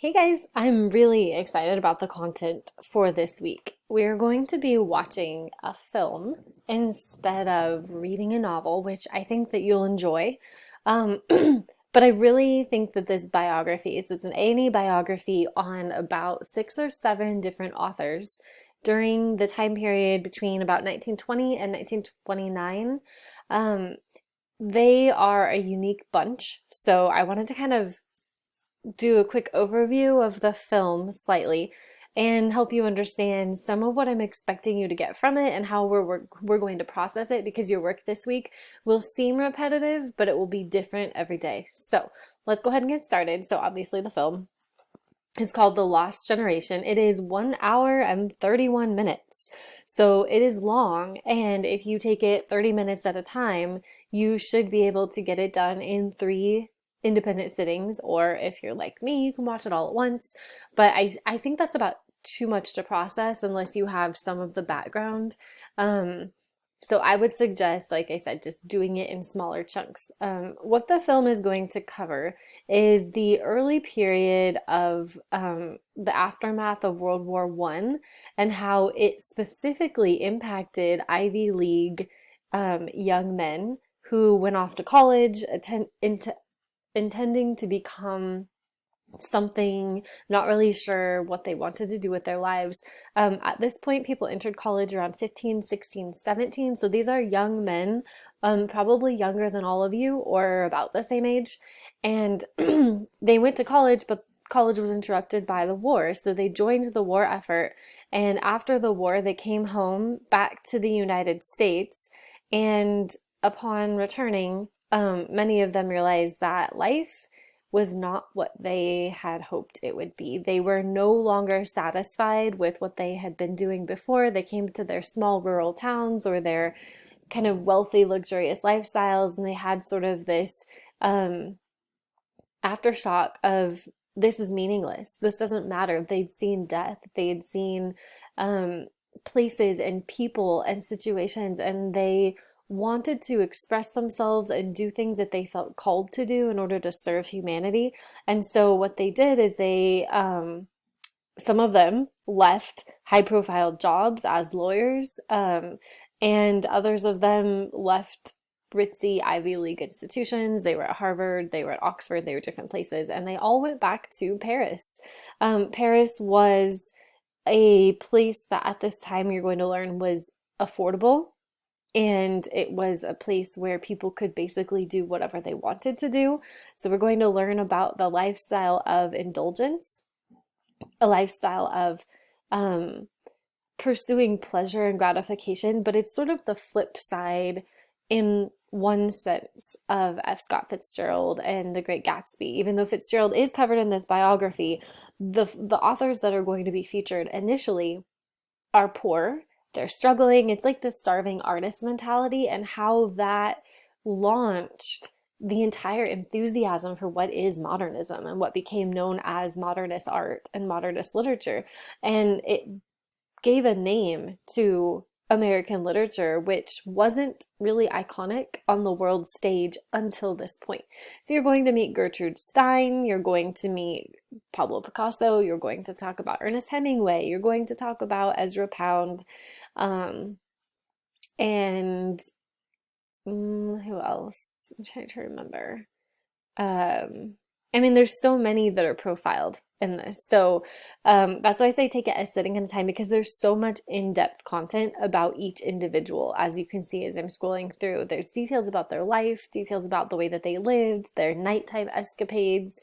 Hey guys, I'm really excited about the content for this week. We're going to be watching a film instead of reading a novel, which I think that you'll enjoy. Um, but I really think that this biography, so it's an A&E biography on about six or seven different authors during the time period between about 1920 and 1929. Um, they are a unique bunch, so I wanted to kind of do a quick overview of the film slightly and help you understand some of what I'm expecting you to get from it and how we're going to process it because your work this week will seem repetitive, but it will be different every day. So let's go ahead and get started. So obviously the film is called The Lost Generation. It is 1 hour and 31 minutes. So it is long, and if you take it 30 minutes at a time, you should be able to get it done in three independent sittings, or if you're like me, you can watch it all at once. But I think that's about too much to process unless you have some of the background. Um, so I would suggest, like I said, just doing it in smaller chunks. What the film is going to cover is the early period of the aftermath of World War One and how it specifically impacted Ivy League young men who went off to college, intending to become something, not really sure what they wanted to do with their lives. At this point, people entered college around 15, 16, 17. So these are young men, probably younger than all of you or about the same age. And they went to college, but college was interrupted by the war. So they joined the war effort. And after the war, they came home back to the United States. And upon returning, many of them realized that life was not what they had hoped it would be. They were no longer satisfied with what they had been doing before. They came to their small rural towns or their kind of wealthy, luxurious lifestyles, and they had sort of this um, aftershock of this is meaningless. This doesn't matter. They'd seen death. They'd seen um, places and people and situations, and they wanted to express themselves and do things that they felt called to do in order to serve humanity. And so what they did is some of them left high profile jobs as lawyers, and others of them left ritzy Ivy League institutions. They were at Harvard, they were at Oxford, they were different places, and they all went back to Paris. Paris was a place that at this time you're going to learn was affordable, and it was a place where people could basically do whatever they wanted to do. So we're going to learn about the lifestyle of indulgence, a lifestyle of um, pursuing pleasure and gratification, but it's sort of the flip side in one sense of F. Scott Fitzgerald and The Great Gatsby. Even though Fitzgerald is covered in this biography, the authors that are going to be featured initially are poor. They're struggling. It's like the starving artist mentality and how that launched the entire enthusiasm for what is modernism and what became known as modernist art and modernist literature. And it gave a name to American literature, which wasn't really iconic on the world stage until this point. So you're going to meet Gertrude Stein, you're going to meet Pablo Picasso, you're going to talk about Ernest Hemingway, you're going to talk about Ezra Pound, um, and who else? I'm trying to remember. Um, I mean, there's so many that are profiled in this. So that's why I say take it as sitting at a time because there's so much in-depth content about each individual. As you can see as I'm scrolling through, there's details about their life, details about the way that they lived, their nighttime escapades,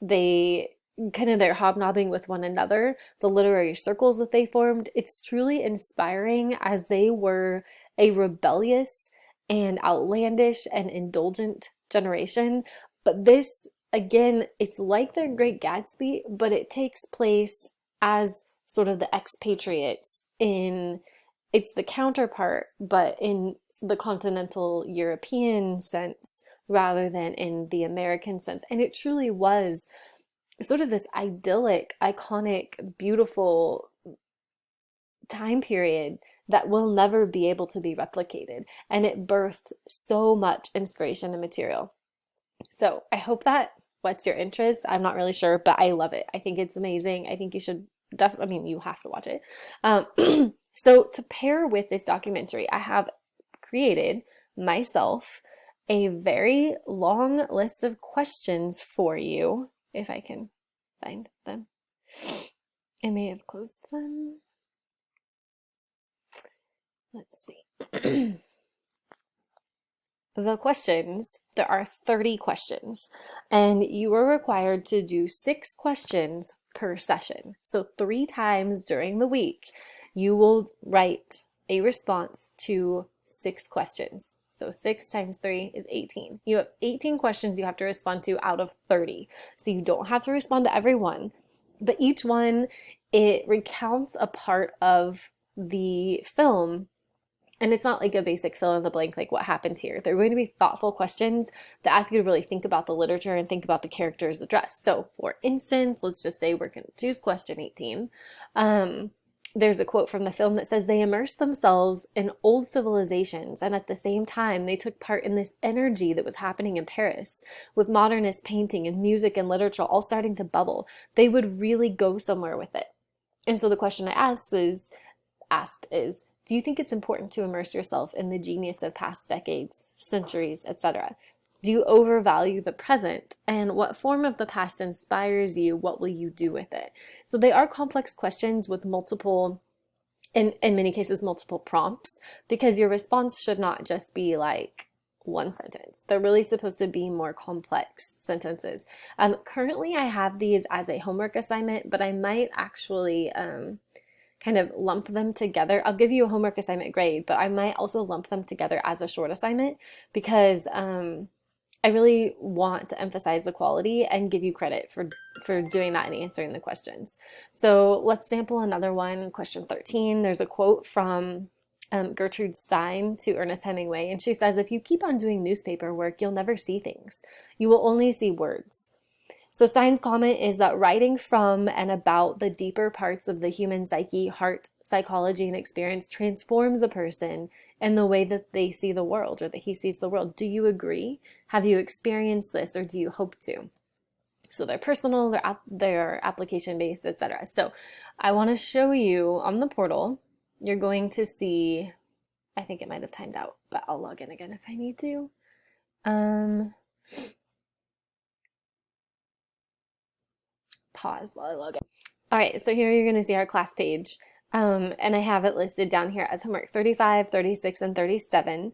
they kind of their hobnobbing with one another, the literary circles that they formed. It's truly inspiring as they were a rebellious and outlandish and indulgent generation. But this, again, it's like The Great Gatsby, but it takes place as sort of the expatriates in, it's the counterpart, but in the continental European sense rather than in the American sense. And it truly was sort of this idyllic, iconic, beautiful time period that will never be able to be replicated. And it birthed so much inspiration and material. So I hope that what's your interest. I'm not really sure, but I love it. I think it's amazing. I think you should definitely, I mean, you have to watch it. So to pair with this documentary, I have created myself a very long list of questions for you, if I can find them. I may have closed them. Let's see. The questions, there are 30 questions, and you are required to do 6 questions per session. So 3 times during the week, you will write a response to 6 questions. So 6 times 3 is 18. You have 18 questions you have to respond to out of 30. So you don't have to respond to every one, but each one, it recounts a part of the film. And it's not like a basic fill in the blank, like what happens here. They're going to be thoughtful questions that ask you to really think about the literature and think about the characters addressed. So for instance, let's just say we're going to choose question 18. There's a quote from the film that says, they immersed themselves in old civilizations, and at the same time, they took part in this energy that was happening in Paris, with modernist painting and music and literature all starting to bubble. They would really go somewhere with it. And so the question I asked is, do you think it's important to immerse yourself in the genius of past decades, centuries, etc.? Do you overvalue the present? And what form of the past inspires you? What will you do with it? So they are complex questions with multiple, in many cases, multiple prompts, because your response should not just be like one sentence. They're really supposed to be more complex sentences. Currently, I have these as a homework assignment, but I might actually kind of lump them together. I'll give you a homework assignment grade, but I might also lump them together as a short assignment because I really want to emphasize the quality and give you credit for doing that and answering the questions. So let's sample another one, question 13. There's a quote from Gertrude Stein to Ernest Hemingway, and she says, if you keep on doing newspaper work, you'll never see things. You will only see words. So Stein's comment is that writing from and about the deeper parts of the human psyche, heart, psychology, and experience transforms a person in the way that they see the world, or that he sees the world. Do you agree? Have you experienced this, or do you hope to? So they're personal, they're application-based, etc. So I want to show you on the portal, you're going to see, I think it might have timed out, but I'll log in again if I need to. Pause while I log in. All right, so here you're going to see our class page, and I have it listed down here as homework 35, 36, and 37.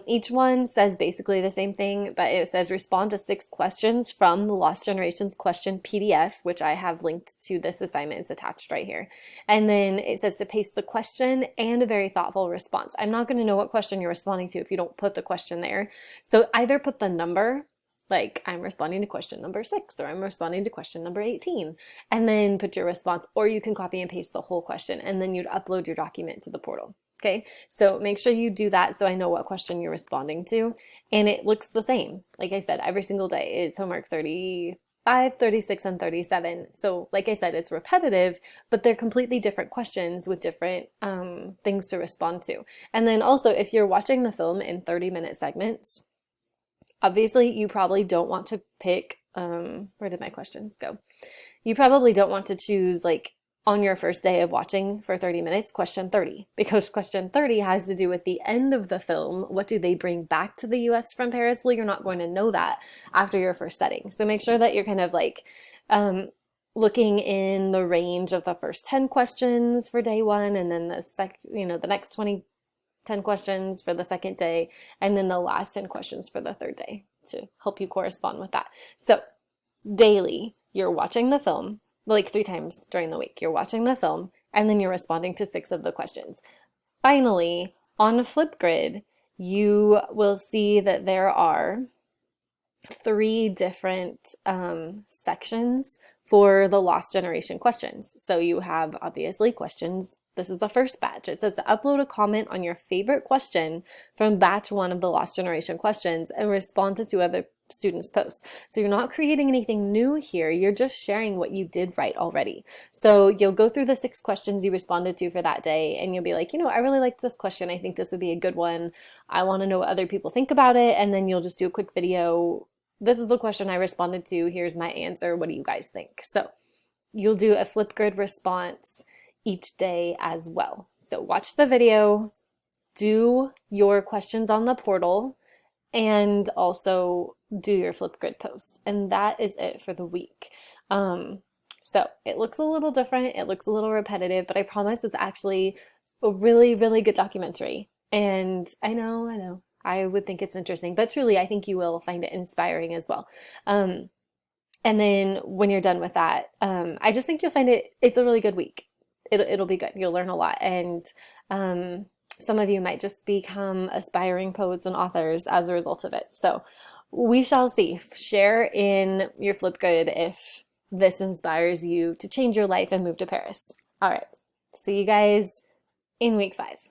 Each one says basically the same thing, but it says respond to 6 questions from the Lost Generations question PDF, which I have linked to this assignment. It's attached right here. And then it says to paste the question and a very thoughtful response. I'm not going to know what question you're responding to if you don't put the question there. So either put the number, like I'm responding to question number 6, or I'm responding to question number 18, and then put your response, or you can copy and paste the whole question, and then you'd upload your document to the portal. Okay, so make sure you do that so I know what question you're responding to, and it looks the same. Like I said, every single day, it's homework 35, 36, and 37. So like I said, it's repetitive, but they're completely different questions with different things to respond to. And then also, if you're watching the film in 30-minute segments, obviously, you probably don't want to pick, where did my questions go? You probably don't want to choose, like, on your first day of watching for 30 minutes, question 30, because question 30 has to do with the end of the film. What do they bring back to the US from Paris? Well, you're not going to know that after your first setting. So make sure that you're kind of like looking in the range of the first 10 questions for day 1, and then the next 10 questions for the second day, and then the last 10 questions for the third day to help you correspond with that. So daily, you're watching the film, like 3 times during the week, you're watching the film, and then you're responding to 6 of the questions. Finally, on Flipgrid, you will see that there are 3 different sections for the Lost Generation questions. So you have, obviously, questions. This is the first batch. It says to upload a comment on your favorite question from batch 1 of the Lost Generation questions and respond to 2 other students' posts. So you're not creating anything new here. You're just sharing what you did write already. So you'll go through the 6 questions you responded to for that day, and you'll be like, I really liked this question. I think this would be a good one. I want to know what other people think about it. And then you'll just do a quick video this is the question I responded to. Here's my answer. What do you guys think? So you'll do a Flipgrid response each day as well. So watch the video, do your questions on the portal, and also do your Flipgrid post. And that is it for the week. So it looks a little different, it looks a little repetitive, but I promise it's actually a really, really good documentary. And I would think it's interesting, but truly, I think you will find it inspiring as well. And then when you're done with that, I just think you'll find it's a really good week. It'll be good. You'll learn a lot. And some of you might just become aspiring poets and authors as a result of it. So we shall see. Share in your Flipgrid if this inspires you to change your life and move to Paris. All right. See you guys in week 5.